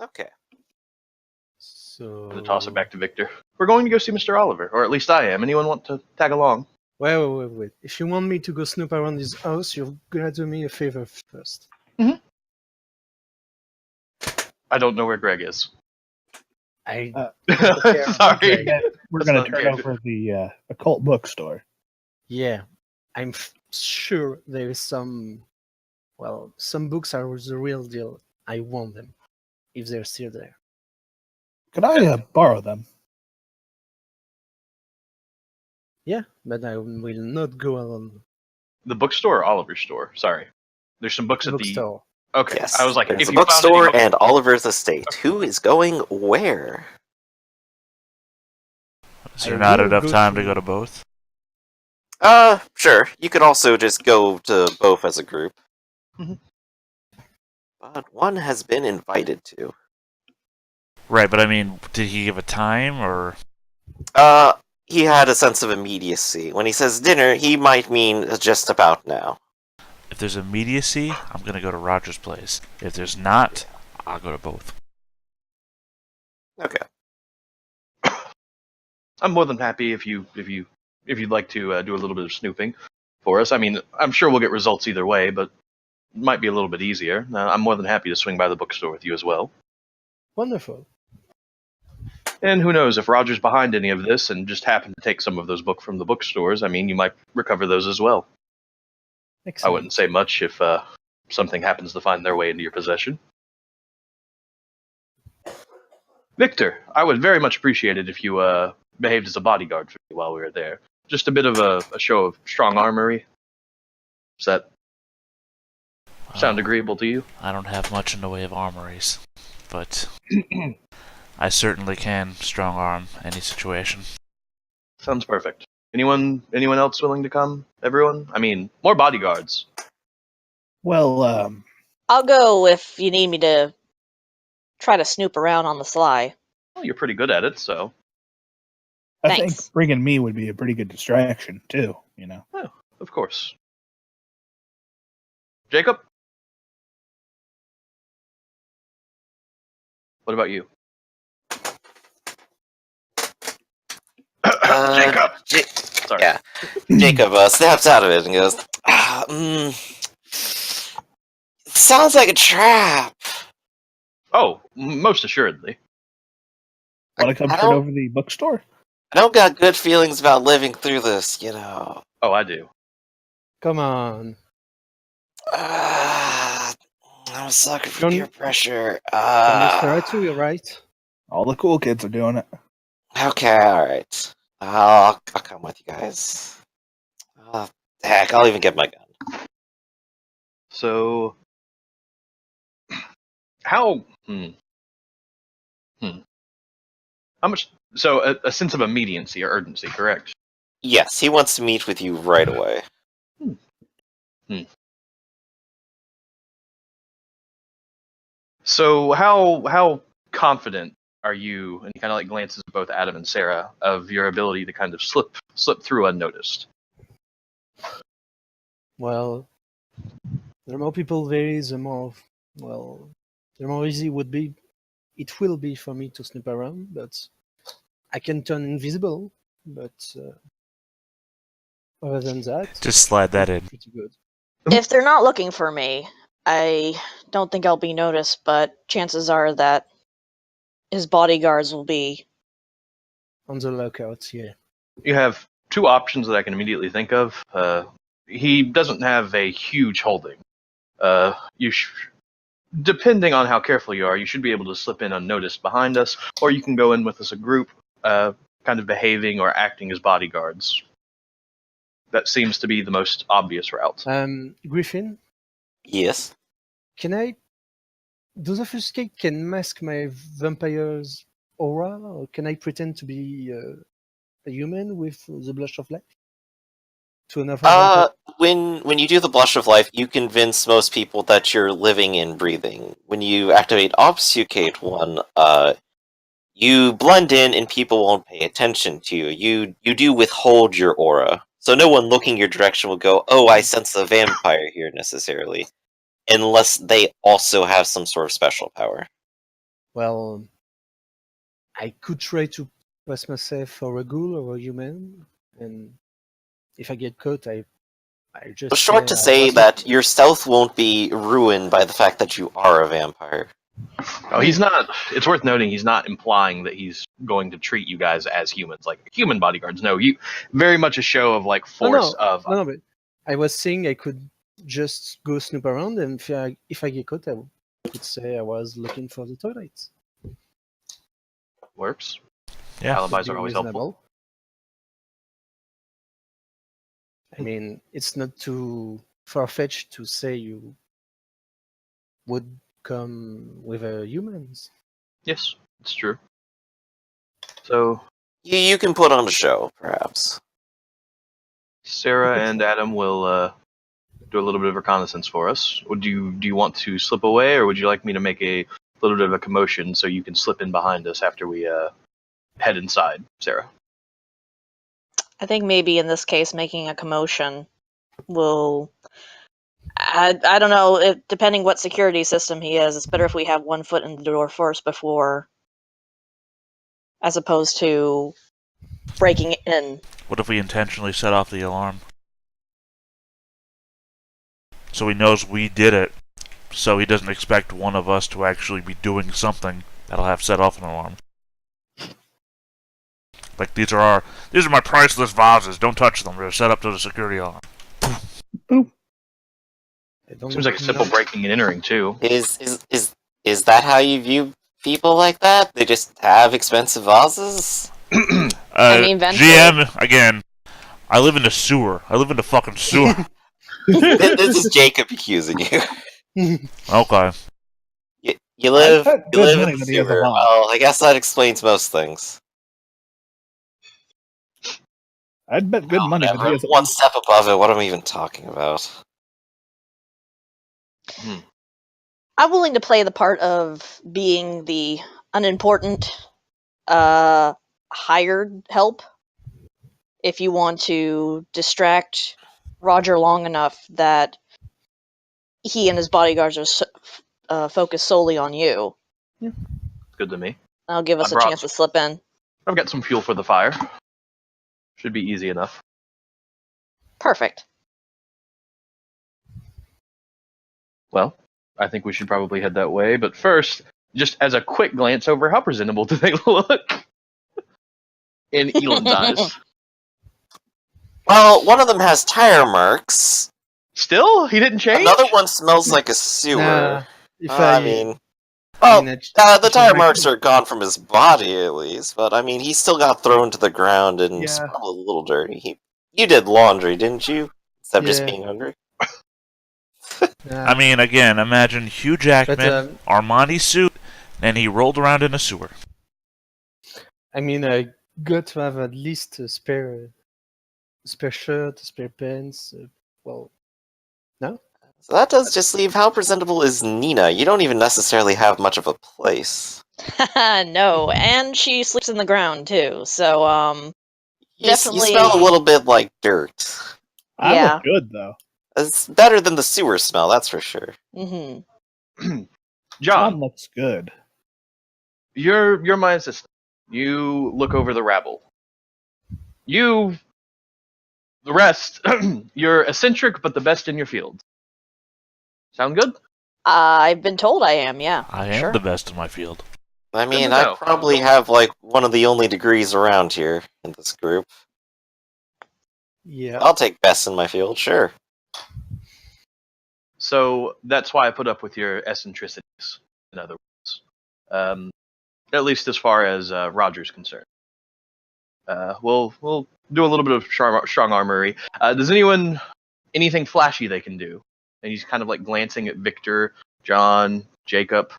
Okay. So... To toss it back to Victor. We're going to go see Mr. Oliver, or at least I am. Anyone want to tag along? Wait. If you want me to go snoop around his house, you're gonna do me a favor first. I don't know where Greg is. I Sorry. We're going to turn over the occult bookstore. Yeah, I'm sure there is some... Well, some books are the real deal. I want them, if they're still there. Could I borrow them? Yeah, but I will not go alone. The bookstore or Oliver's store? Sorry. There's some books The at bookstore. the... Okay, Yes. I was like, There's if a you found any bookstore books... and Oliver's estate. Who is going where? Is there not enough time to go to both? Sure. You could also just go to both as a group. But one has been invited to. Right, but I mean, did he give a time, or...? He had a sense of immediacy. When he says dinner, he might mean just about now. If there's immediacy, I'm gonna go to Roger's place. If there's not, I'll go to both. Okay. I'm more than happy if you'd like to do a little bit of snooping for us. I mean, I'm sure we'll get results either way, but it might be a little bit easier. I'm more than happy to swing by the bookstore with you as well. Wonderful. And who knows, if Roger's behind any of this and just happened to take some of those books from the bookstores, I mean, you might recover those as well. Excellent. I wouldn't say much if something happens to find their way into your possession. Victor, I would very much appreciate it if you behaved as a bodyguard for me while we were there. Just a bit of a show of strong armory. Does that sound agreeable to you? I don't have much in the way of armories, but I certainly can strong arm any situation. Sounds perfect. Anyone else willing to come? Everyone? I mean, more bodyguards. Well, I'll go if you need me to try to snoop around on the sly. Well, you're pretty good at it, so. I Thanks. think bringing me would be a pretty good distraction, too, you know. Oh, of course. Jacob? What about you? Jacob! Sorry. Yeah. Jacob snaps out of it and goes, sounds like a trap. Oh, most assuredly. Want to come turn over the bookstore? I don't got good feelings about living through this, you know. Oh, I do. Come on. I'm a sucker for peer pressure. Mr. you're right. All the cool kids are doing it. Okay, alright. I'll come with you guys. Heck, I'll even get my gun. So, how much? So, a sense of immediacy or urgency, correct? Yes, he wants to meet with you right away. So, how confident are you? And he kind of like glances at both Adam and Sarah of your ability to kind of slip through unnoticed. Well, the more people there is, the more easy it will be for me to snoop around, but I can turn invisible, but other than that... Just slide that in. Pretty good. If they're not looking for me, I don't think I'll be noticed, but chances are that his bodyguards will be. On the lookout, yeah. You have two options that I can immediately think of. He doesn't have a huge holding. Depending on how careful you are, you should be able to slip in unnoticed behind us, or you can go in with us a group, kind of behaving or acting as bodyguards. That seems to be the most obvious route. Griffin? Yes? Does Obfuscate can mask my vampire's aura, or can I pretend to be a human with the blush of life? To another when you do the blush of life, you convince most people that you're living and breathing. When you activate Obfuscate one, you blend in and people won't pay attention to you. You do withhold your aura. So no one looking your direction will go, oh, I sense a vampire here necessarily. Unless they also have some sort of special power. well, I could try to pass myself for a ghoul or a human, and if I get caught, I just Short to I say was that your stealth won't be ruined by the fact that you are a vampire. Oh, he's not. It's worth noting he's not implying that he's going to treat you guys as humans, like human bodyguards. No, you very much a show of like force of. no, but I was saying I could just go snoop around, and if I get caught, I could say I was looking for the toilets. Works. Yeah. Alibis Would are be always helpful. reasonable. I mean, it's not too far-fetched to say you would come with humans. Yes, it's true. So You can put on a show, perhaps. Sarah and Adam will do a little bit of reconnaissance for us. Do you want to slip away, or would you like me to make a little bit of a commotion so you can slip in behind us after we head inside, Sarah? I think maybe in this case, making a commotion will. I don't know. Depending what security system he is, it's better if we have one foot in the door first before, as opposed to breaking in. What if we intentionally set off the alarm? So he knows we did it, so he doesn't expect one of us to actually be doing something that'll have set off an alarm. Like, these are my priceless vases, don't touch them, they're set up to the security alarm. Seems like a simple breaking and entering too. Is that how you view people like that? They just have expensive vases? I mean, eventually. GM, again, I live in the sewer. I live in the fucking sewer. This is Jacob accusing you. Okay. You live I bet in good money the that he has a sewer. lot. Well, I guess that explains most things. I'd bet good money that he has One step above it, what am I even talking about? I'm willing to play the part of being the unimportant, hired help. If you want to distract Roger long enough that he and his bodyguards are focused solely on you, Good to me. that'll give us I a brought- chance to slip in. I've got some fuel for the fire. Should be easy enough. Perfect. Well, I think we should probably head that way, but first, just as a quick glance over, how presentable do they look? In Elam's eyes. Well, one of them has tire marks. Still? He didn't change? Another one smells like a sewer. Nah, if I mean, I well, mean, the if tire I- marks are gone from his body at least, but I mean, he still got thrown to the ground and is Yeah. probably a little dirty. You did laundry, didn't you? Instead of just Yeah. being hungry. nah, I mean, again, imagine Hugh Jackman, but Armani suit, and he rolled around in a sewer. I mean, I got to have at least a spare shirt, a spare pants. Well, no. So that does just leave how presentable is Nina. You don't even necessarily have much of a place. No, and she sleeps in the ground too. So, You Definitely- smell a little bit like dirt. I Yeah. look good though. It's better than the sewer smell, that's for sure. hmm John John, looks good. you're my assistant. You look over the rabble. The rest, you're eccentric, but the best in your field. Sound good? I've been told I am. Yeah, I am sure. the best in my field. I Good mean, to I know. probably have like one of the only degrees around here in this group. Yeah. I'll take best in my field, sure. So that's why I put up with your eccentricities, in other words. At least as far as Roger's concerned. We'll do a little bit of strong armory. Does anything flashy they can do? And he's kind of like glancing at Victor, John, Jacob,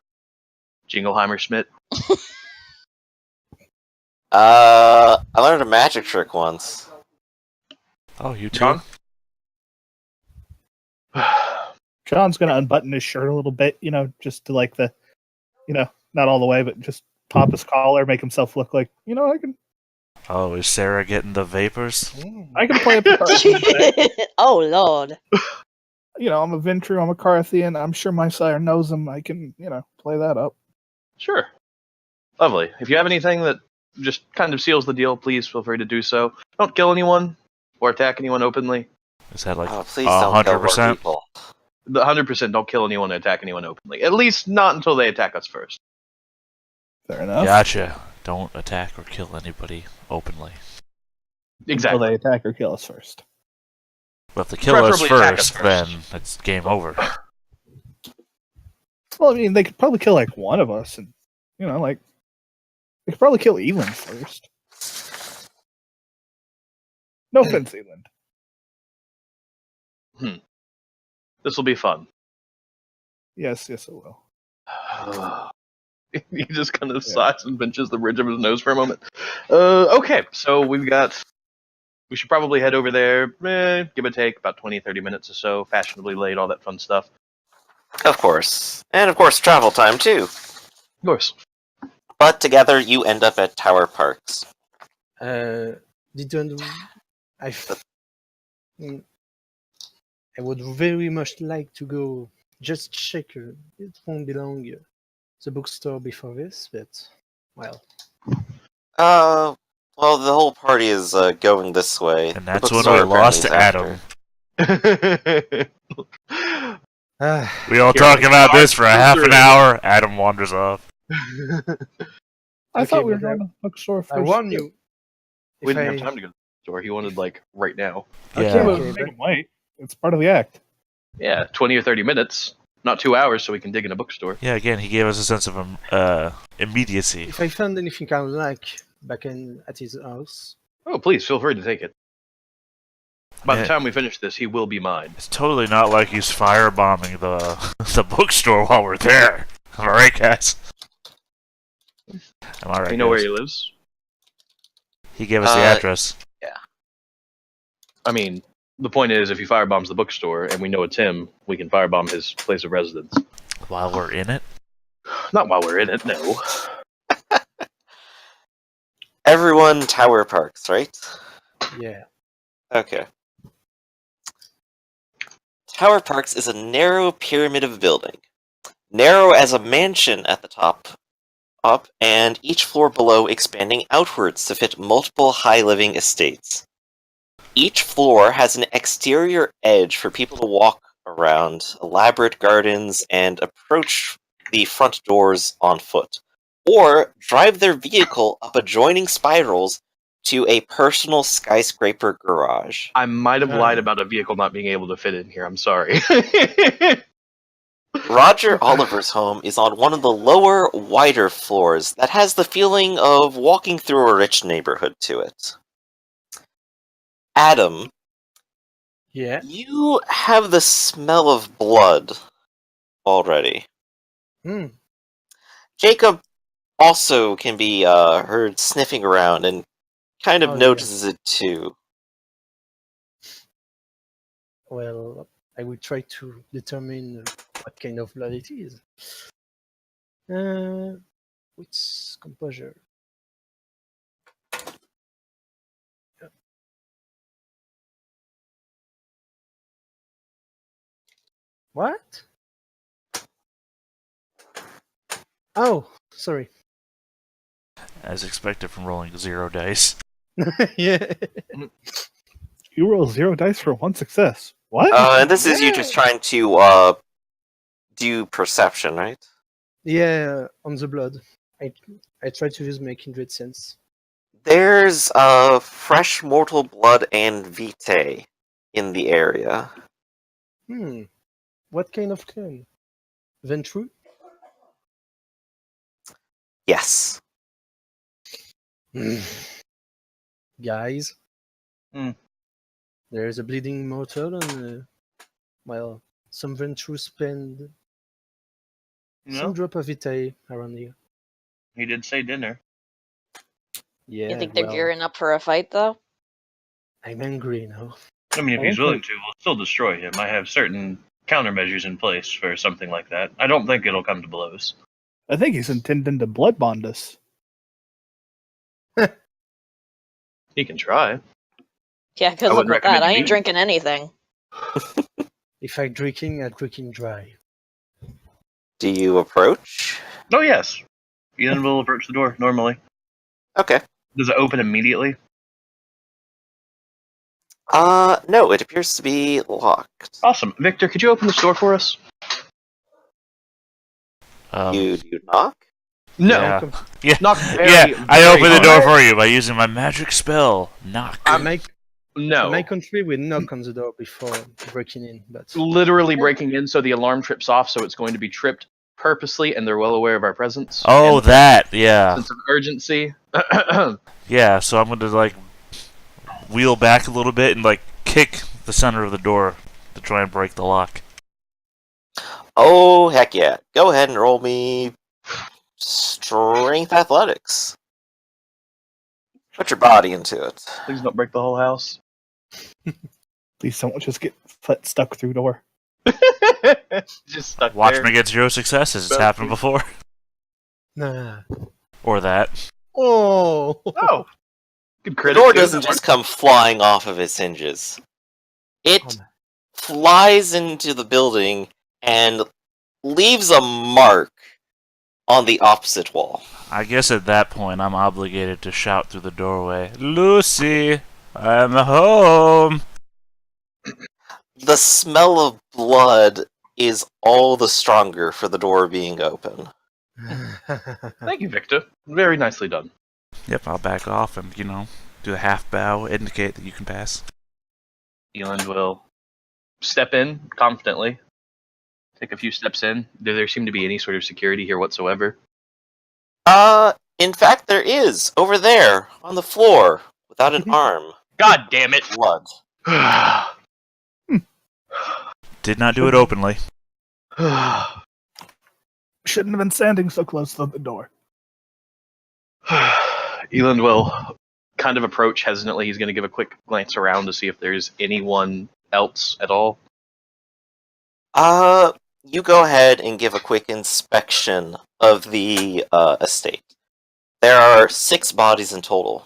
Jingleheimer Schmidt. I learned a magic trick once. Oh, you too? John? John's gonna unbutton his shirt a little bit, just to like the, not all the way, but just pop his collar, make himself look like, I can Oh, is Sarah getting the vapors? play a part. Oh Lord. I'm a Ventru, I'm a Carthian. I'm sure my sire knows him. I can, play that up. Sure. Lovely. If you have anything that just kind of seals the deal, please feel free to do so. Don't kill anyone or attack anyone openly. Is that like Oh, please don't kill more 100%? people. The 100% don't kill anyone or attack anyone openly. At least not until they attack us first. Fair enough. Gotcha. Don't attack or kill anybody openly. Until Exactly. they attack or kill us first. But if they kill us Preferably attack us first, first. then it's game over. Well, I mean, they could probably kill like one of us, and like they could probably kill Eland first. No offense, Eland. This will be fun. Yes, it will. He just kind of sighs and pinches the bridge of his nose for a moment. Okay, so we should probably head over there, give or take about 20, 30 minutes or so, fashionably late, all that fun stuff. Of course. And of course, travel time, too. Of course. But together, you end up at Tower Parks. Didn't I would very much like to go just check. It won't be long. The bookstore before this, but well. Well, the whole party is going this way. And The that's when bookstore we lost apparently is Adam. Ah, We all Here, talk about this for a half an Mr. hour. Adam wanders off. I thought we were but going to the bookstore first. I warn you. We If didn't I- have time to go to the store. He wanted, right now. Yeah. Okay, Okay, make but- him wait. It's part of the act. Yeah, 20 or 30 minutes. Not 2 hours, so we can dig in a bookstore. Yeah, again, he gave us a sense of immediacy. If I find anything I like back at his house, Oh, please, feel free to take it. By Yeah. the time we finish this, he will be mine. It's totally not like he's firebombing the bookstore while we're there. Am I right, guys? Am I right? You know where guys? he lives? He gave us the address. I mean, the point is, if he firebombs the bookstore and we know it's him, we can firebomb his place of residence. While we're in it? Not while we're in it, no. Everyone Tower Parks, right? yeah. Okay. Tower Parks is a narrow pyramid of building. Narrow as a mansion at the top, up, and each floor below expanding outwards to fit multiple high-living estates. Each floor has an exterior edge for people to walk around, elaborate gardens, and approach the front doors on foot, or drive their vehicle up adjoining spirals to a personal skyscraper garage. I might have Uh. lied about a vehicle not being able to fit in here. I'm sorry. Roger Oliver's home is on one of the lower, wider floors that has the feeling of walking through a rich neighborhood to it. Adam, Yeah. you have the smell of blood already. Hmm. Jacob also can be heard sniffing around and kind of Oh, yeah. notices it too. Well, I will try to determine what kind of blood it is. What's composure? Yeah. What? Oh, sorry. As expected from rolling 0 dice. Yeah. You roll 0 dice for 1 success. What? And this is you just trying to do perception, right? Yeah, on the blood. I try to use my kindred sense. There's fresh mortal blood and vitae in the area. What kind of clan? Ventru? Yes. Guys. Hmm. There's a bleeding mortal and well, some Ventru spend some drop of vitae around here. He did say dinner. Yeah. You think they're well, gearing up for a fight, though? I'm angry now. I mean, if I he's don't willing to, we'll still destroy him. I have certain countermeasures in place for something like that. I don't think it'll come to blows. I think he's intending to blood bond us. He can try. Yeah, because I look wouldn't at that. recommend I you ain't do. drinking anything. If I'm drinking dry. Do you approach? Oh, yes. Ian will approach the door normally. Okay. Does it open immediately? No, it appears to be locked. Awesome. Victor, could you open this door for us? You knock? No. Yeah. Yeah. Knock very, Yeah, I very opened the door hard. for you by using my magic spell. Knock. No. In my country, we knock on the door before breaking in, but Literally breaking in so the alarm trips off, so it's going to be tripped purposely, and they're well aware of our presence. Oh, And that, yeah. sense of urgency. Yeah, so I'm gonna, like, wheel back a little bit and, like, kick the center of the door to try and break the lock. Oh, heck yeah. Go ahead and roll me strength athletics. Put your body into it. Please don't break the whole house. Please someone just get foot stuck through door. Just stuck Watch there. me get 0 successes. It's happened before. nah. Or that. Oh, Oh. Good The credit. door too. doesn't just come flying off of its hinges. It Oh, flies into the building and leaves a mark on the opposite wall. I guess at that point I'm obligated to shout through the doorway, Lucy, I'm home. The smell of blood is all the stronger for the door being open. Thank you, Victor. Very nicely done. Yep, I'll back off and, do a half bow, indicate that you can pass. Eland will step in confidently. Take a few steps in. Do there seem to be any sort of security here whatsoever? In fact, there is, over there, on the floor, without an arm. God damn it! Blood. Did not do it openly. Shouldn't have been standing so close to the door. Eland will kind of approach hesitantly. He's going to give a quick glance around to see if there's anyone else at all. You go ahead and give a quick inspection of the estate. There are 6 bodies in total.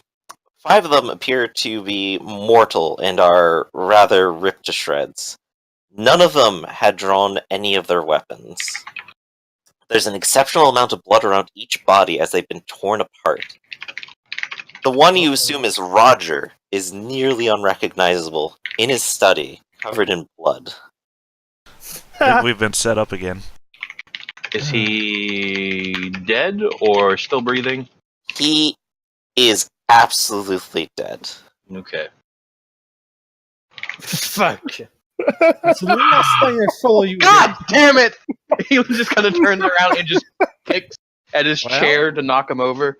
5 of them appear to be mortal and are rather ripped to shreds. None of them had drawn any of their weapons. There's an exceptional amount of blood around each body as they've been torn apart. The one you assume is Roger is nearly unrecognizable in his study, covered in blood. I think we've been set up again. Is he dead or still breathing? He is absolutely dead. Okay. fuck! It's the last time I follow you. God damn it! He just kind of turns around and just kicks at his chair to knock him over.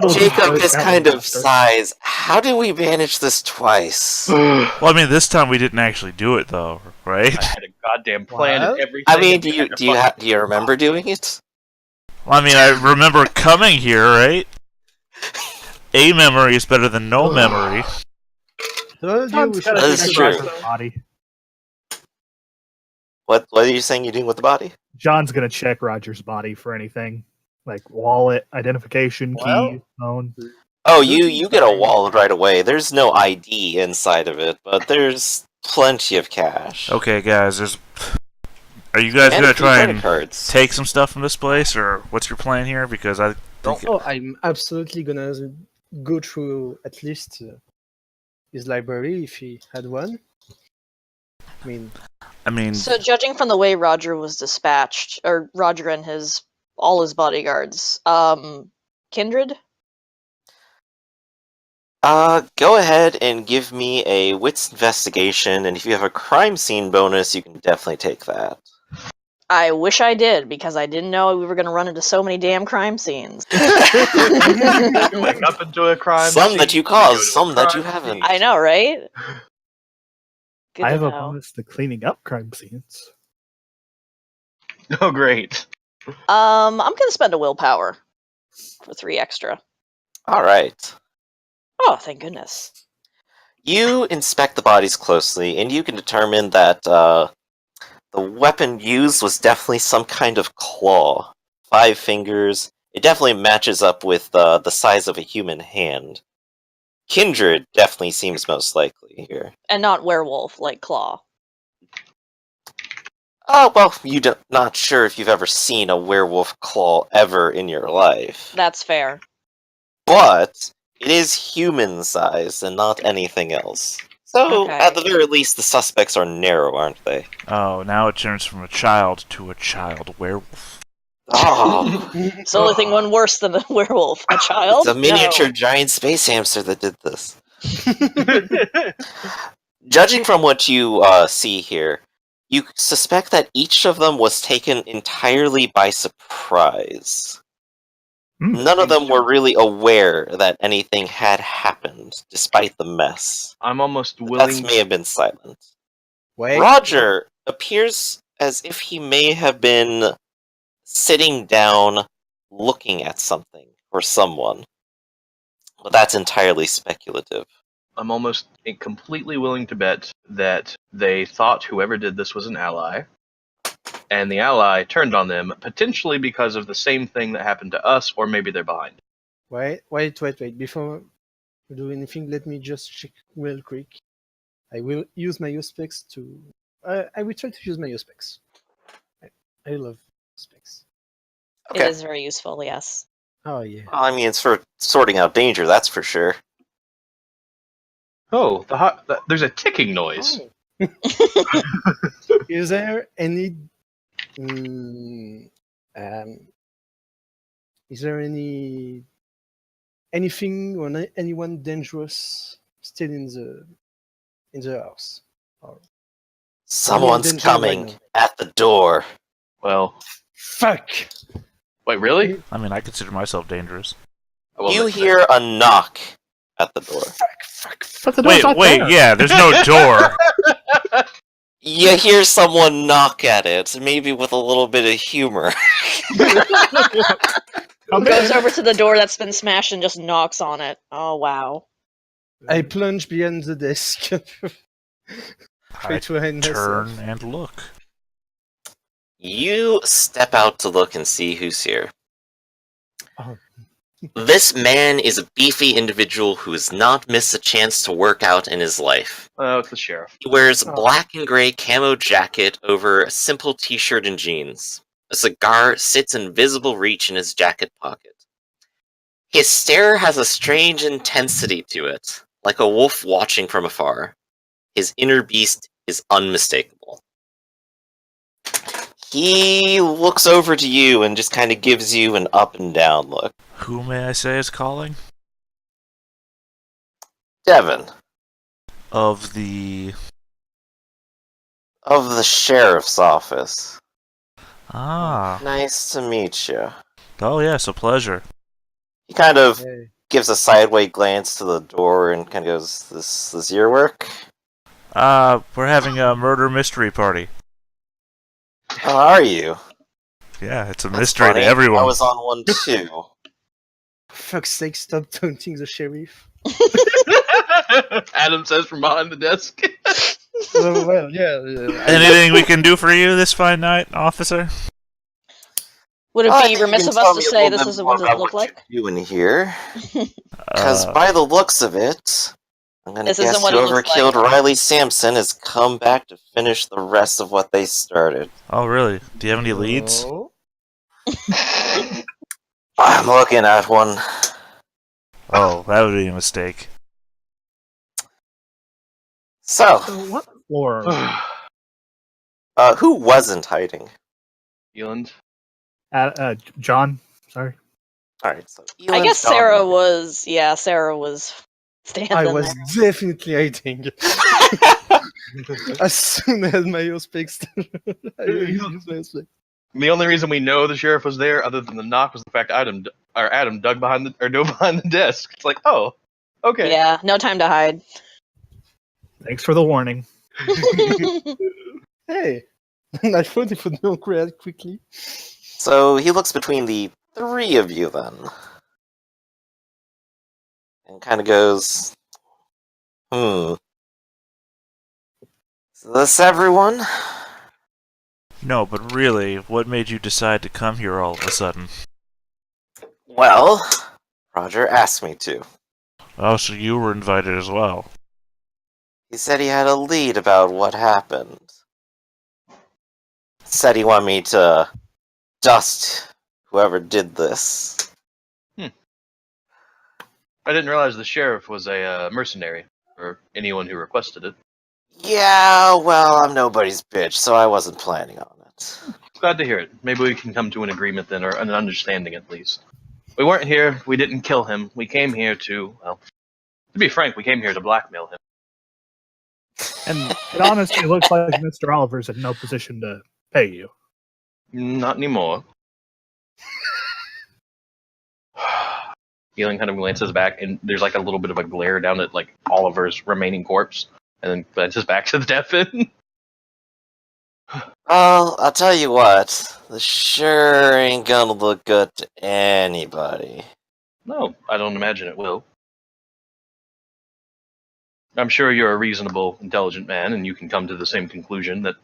Jacob is kind of sighs. How did we manage this twice? Well, I mean, this time we didn't actually do it, though, right? I had a goddamn plan and What? everything. I mean, and do we had to you fucking- do you remember doing it? Well, I mean, I remember coming here, right? A memory is better than no memory. Told you we should- That is true. Body. What are you saying you're doing with the body? John's gonna check Roger's body for anything like wallet, identification, Well- key, phone. Oh, you get a wallet right away. There's no ID inside of it, but there's plenty of cash. Okay, guys, are you guys And gonna a few try credit and cards. take some stuff from this place, or what's your plan here? Because I think Oh, I'm absolutely gonna go through at least his library if he had one. I mean, So, judging from the way Roger was dispatched, or Roger and all his bodyguards, Kindred? Go ahead and give me a wits investigation, and if you have a crime scene bonus, you can definitely take that. I wish I did, because I didn't know we were going to run into so many damn crime scenes. Wake up into a crime. Some scene, that you go caused, to a some that you crime haven't. scene. I know, right? Good I to have a know. bonus to cleaning up crime scenes. Oh, great. I'm going to spend a willpower for 3 extra. Alright. Oh, thank goodness. You inspect the bodies closely, and you can determine that the weapon used was definitely some kind of claw. 5 fingers. It definitely matches up with the size of a human hand. Kindred definitely seems most likely here. And not werewolf, like Claw. Oh, well, not sure if you've ever seen a werewolf claw ever in your life. That's fair. But it is human-sized and not anything else. So, Okay. at the very least, the suspects are narrow, aren't they? Oh, now it turns from a child to a child werewolf. Oh, It's the only thing one worse than a werewolf. A child? it's a miniature No. giant space hamster that did this. Judging from what you see here, you suspect that each of them was taken entirely by surprise. None of them were really aware that anything had happened, despite the mess. I'm almost That willing. may have been silent. Wait. Roger appears as if he may have been sitting down, looking at something or someone. But that's entirely speculative. I'm almost completely willing to bet that they thought whoever did this was an ally, and the ally turned on them, potentially because of the same thing that happened to us, or maybe they're behind. Wait. Before we do anything, let me just check real quick. I will use my specs to. I will try to use my specs. I love specs. Okay. It is very useful, yes. Oh yeah. Well, I mean, it's for sorting out danger, that's for sure. Oh, there's a ticking noise. Oh. Is there any? Is there anything or anyone dangerous still in the house? Or Someone's danger right coming now. at the door. Well, fuck! wait, really? I mean, I consider myself dangerous. Well, You hear a knock at the door. Fuck! But the door's not there. Yeah, there's no door. You hear someone knock at it, maybe with a little bit of humor. Goes over to the door that's been smashed and just knocks on it. Oh, wow. I plunge behind the desk. Try I to hide turn myself. and look. You step out to look and see who's here. Oh. This man is a beefy individual who has not missed a chance to work out in his life. Oh, it's the sheriff. He wears a Oh. black and gray camo jacket over a simple t-shirt and jeans. A cigar sits in visible reach in his jacket pocket. His stare has a strange intensity to it, like a wolf watching from afar. His inner beast is unmistakable. He looks over to you and just kind of gives you an up and down look. Who may I say is calling? Devin, Of the... of the sheriff's office. Ah. Nice to meet you. Oh yes, a pleasure. He kind of Hey. gives a sideways glance to the door and kind of goes, This your work? We're having a murder mystery party. How are you? Yeah, it's a That's mystery funny. to everyone. I was on one too. For fuck's sake, stop taunting the sheriff. Adam says from behind the desk. Well, yeah. Anything we can do for you this fine night, officer? Would it I be think you remiss can of tell us to me a say little this bit isn't more what it about looked like? you're doing here. Because Uh, by the looks of it, I'm gonna This isn't guess what it whoever looks like. killed Riley Sampson has come back to finish the rest of what they started. oh really? Do you have any leads? Oh. I'm looking at one. Oh, that would be a mistake. So, So what floor? who wasn't hiding? Eland. John. Sorry. Alright, so I Elon's guess gone. Sarah was. Yeah, Sarah was standing I was there. definitely hiding. As soon as my specs, I will use my specs. The only reason we know the sheriff was there, other than the knock, was the fact Adam dug behind dove behind the desk. It's like, oh, okay. Yeah, no time to hide. Thanks for the warning. Hey, I thought it would not react quickly. So he looks between the three of you then. And kind of goes, Is this everyone? No, but really, what made you decide to come here all of a sudden? Well, Roger asked me to. Oh, so you were invited as well. He said he had a lead about what happened. said he wanted me to dust whoever did this. I didn't realize the sheriff was a mercenary, or anyone who requested it. Yeah, well, I'm nobody's bitch, so I wasn't planning on it. Glad to hear it. Maybe we can come to an agreement then, or an understanding at least. We weren't here, we didn't kill him. We came here to, well, to be frank, we came here to blackmail him. And it honestly looks like Mr. Oliver's in no position to pay you. Not anymore. Healing kind of glances back, and there's like a little bit of a glare down at like Oliver's remaining corpse, and then glances back to the Devin. Well, I'll tell you what, this sure ain't gonna look good to anybody. No, I don't imagine it will. I'm sure you're a reasonable, intelligent man, and you can come to the same conclusion that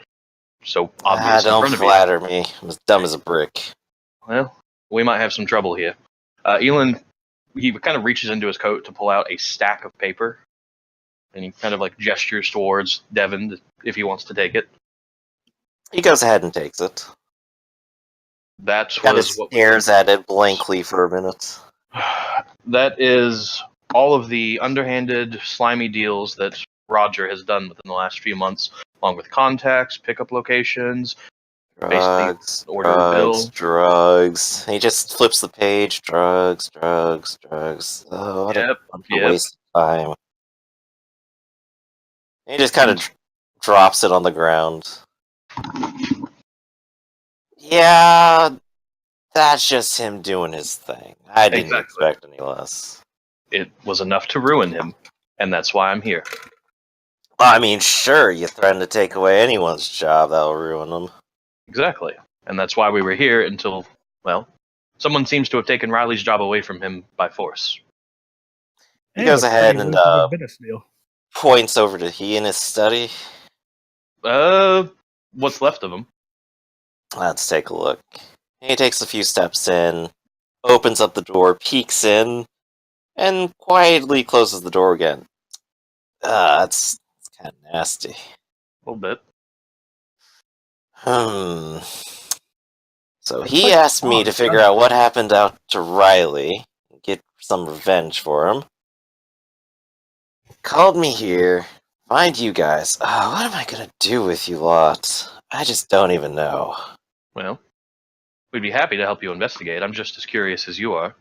so obvious in Don't front of you. flatter me. I'm as dumb as a brick. Well, we might have some trouble here. Elon, he kind of reaches into his coat to pull out a stack of paper, and he kind of like gestures towards Devin if he wants to take it. He goes ahead and takes it. That Kind of was what stares at it blankly for a minute. that is all of the underhanded, slimy deals that Roger has done within the last few months, along with contacts, pickup locations, Drugs, order a bill. drugs. He just flips the page. Drugs. Oh, what a waste of time. He just kind of drops it on the ground. Yeah, that's just him doing his thing. I didn't expect any less. It was enough to ruin him, and that's why I'm here. I mean, sure, you threaten to take away anyone's job, that'll ruin them. Exactly. And that's why we were here until, well, someone seems to have taken Riley's job away from him by force. He goes ahead and points over to he in his study. What's left of him? Let's take a look. He takes a few steps in, opens up the door, peeks in, and quietly closes the door again. That's kind of nasty. A little bit. So he asked me to figure out what happened out to Riley, and get some revenge for him. Called me here, find you guys. What am I gonna do with you lot? I just don't even know. Well, we'd be happy to help you investigate. I'm just as curious as you are.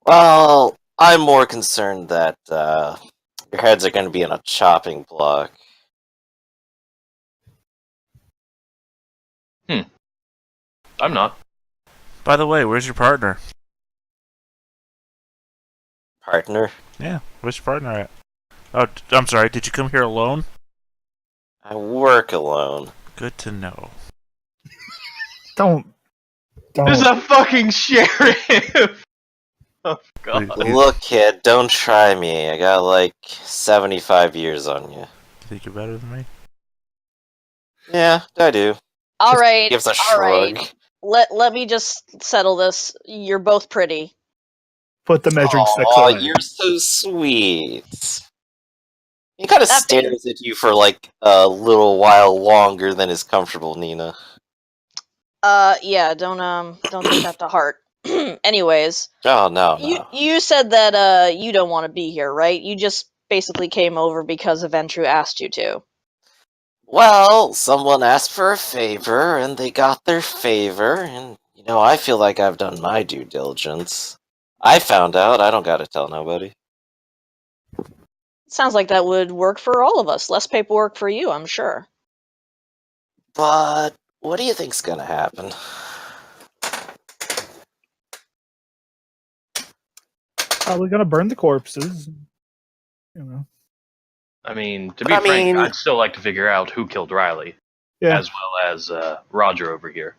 Well, I'm more concerned that your heads are going to be in a chopping block. I'm not. By the way, where's your partner? Partner? Yeah, where's your partner at? Oh, I'm sorry, did you come here alone? I work alone. Good to know. Don't. There's a fucking sheriff! Oh, God. Look, kid, don't try me. I got like 75 years on you. You think you're better than me? Yeah, I do. All right. Gives a all shrug. right. Let me just settle this. You're both pretty. Put the measuring stick Aw, away. you're so sweet. He kind of That stares at you for like a little while longer than is comfortable, Nina. Yeah, don't take that to heart. Anyways, Oh, no. you said that you don't want to be here, right? You just basically came over because Aventru asked you to. Well, someone asked for a favor, and they got their favor, and, I feel like I've done my due diligence. I found out, I don't gotta tell nobody. Sounds like that would work for all of us. Less paperwork for you, I'm sure. But, what do you think's gonna happen? Probably gonna burn the corpses. I mean, to be frank, I'd still like to figure out who killed Riley. Yeah. As well as Roger over here.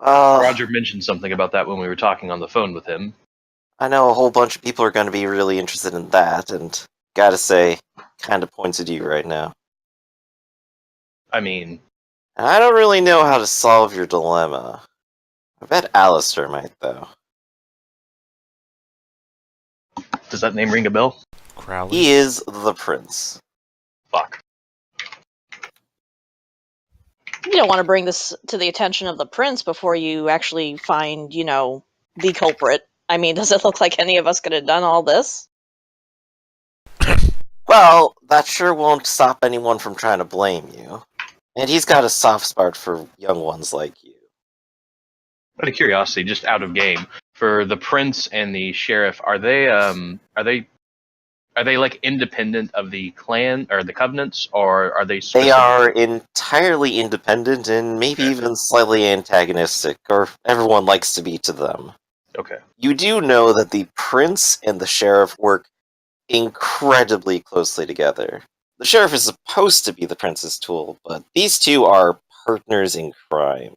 Uh, Roger mentioned something about that when we were talking on the phone with him. I know a whole bunch of people are going to be really interested in that, and gotta say, kind of points at you right now. I mean... I don't really know how to solve your dilemma. I bet Alistair might, though. Does that name ring a bell? Crowley? He is the prince. Fuck. You don't want to bring this to the attention of the prince before you actually find, the culprit. I mean, does it look like any of us could have done all this? Well, that sure won't stop anyone from trying to blame you. And he's got a soft spot for young ones like you. Out of curiosity, just out of game, for the prince and the sheriff, are they like independent of the clan or the covenants, or are they? They are entirely independent and maybe even slightly antagonistic, or everyone likes to be to them. Okay. You do know that the prince and the sheriff work incredibly closely together. The sheriff is supposed to be the prince's tool, but these two are partners in crime.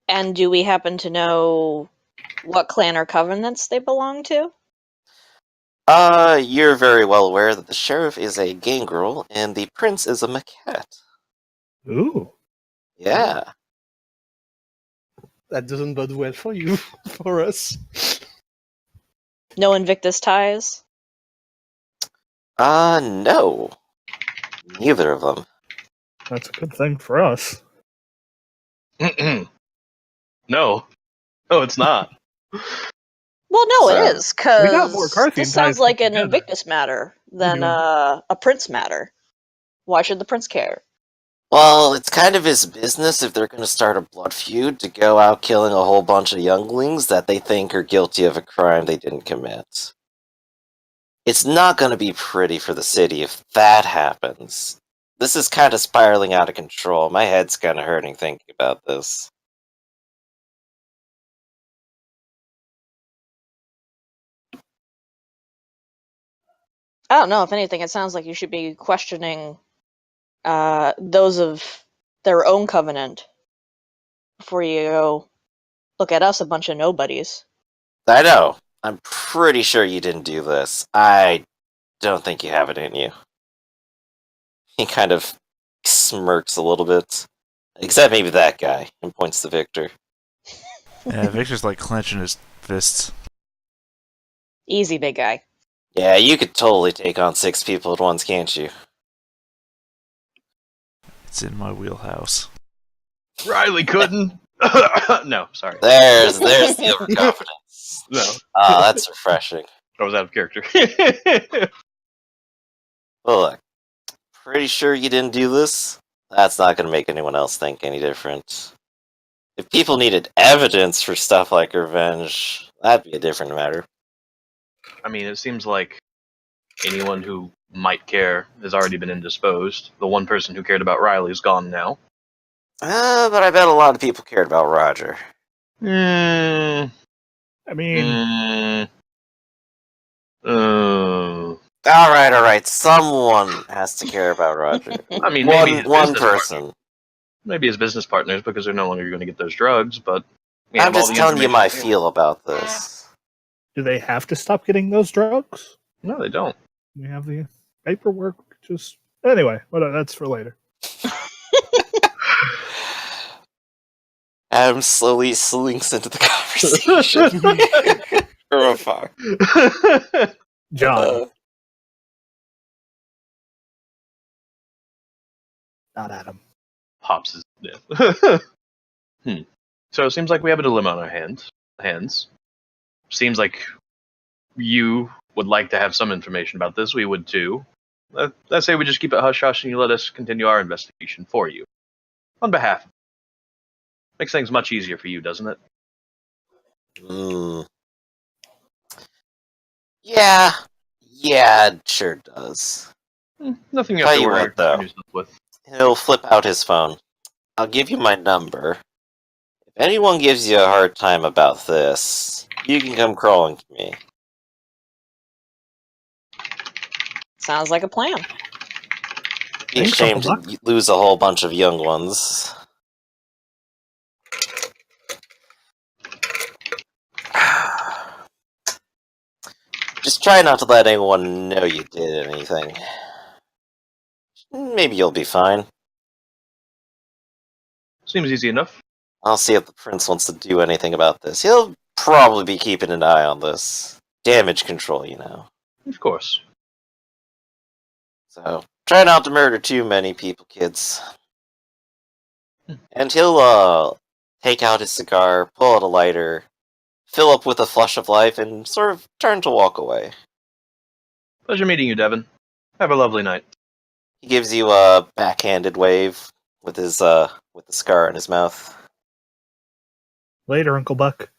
And do we happen to know what clan or covenants they belong to? You're very well aware that the sheriff is a gangrel and the prince is a maquette. Ooh. Yeah. That doesn't bode well for you, for us. No Invictus ties? No. Neither of them. That's a good thing for us. No, it's not. Well, no, So, it is, we got more because Carthian this sounds ties like an together. Invictus matter than doing- a Prince matter. Why should the Prince care? Well, it's kind of his business if they're going to start a blood feud to go out killing a whole bunch of younglings that they think are guilty of a crime they didn't commit. It's not going to be pretty for the city if that happens. This is kind of spiraling out of control. My head's kind of hurting thinking about this. I don't know. If anything, it sounds like you should be questioning those of their own covenant before you go look at us, a bunch of nobodies. I know. I'm pretty sure you didn't do this. I don't think you have it in you. He kind of smirks a little bit. Except maybe that guy, and points to Victor. Yeah, Victor's like clenching his fists. Easy, big guy. Yeah, you could totally take on 6 people at once, can't you? It's in my wheelhouse. Riley couldn't. No, sorry. There's the overconfidence. No, That's refreshing. I was out of character. Well, look, pretty sure you didn't do this? That's not going to make anyone else think any different. If people needed evidence for stuff like revenge, that'd be a different matter. I mean, it seems like anyone who might care has already been indisposed. The one person who cared about Riley is gone now. But I bet a lot of people cared about Roger. Mm, I mean, Alright, someone has to care about Roger. I mean, maybe his one business person. maybe his business partners, because they're no longer going to get those drugs. But we I'm have all just the telling you my information. feel about this. do they have to stop getting those drugs? No, they don't. We have the paperwork. Just anyway, that's for later. Adam slowly slinks into the conversation from afar. John, not Adam. Pops his. Yeah. So it seems like we have a dilemma on our hands. Seems like you would like to have some information about this. We would too. Let's say we just keep it hush hush and you let us continue our investigation for you. On behalf. Makes things much easier for you, doesn't it? Yeah, it sure does. Nothing you have Tell to you worry what, though. yourself with. He'll flip out his phone. I'll give you my number. If anyone gives you a hard time about this, you can come crawling to me. Sounds like a plan. Be Thanks, ashamed Uncle to lose a whole bunch of young ones. Just try not to let anyone know you did anything. Maybe you'll be fine. Seems easy enough. I'll see if the prince wants to do anything about this. He'll probably be keeping an eye on this. Damage control, you know. Of course. So, Try not to murder too many people, kids. And he'll take out his cigar, pull out a lighter, fill up with a flush of life, and sort of turn to walk away. Pleasure meeting you, Devin. Have a lovely night. He gives you a backhanded wave with his with the cigar in his mouth. Later, Uncle Buck.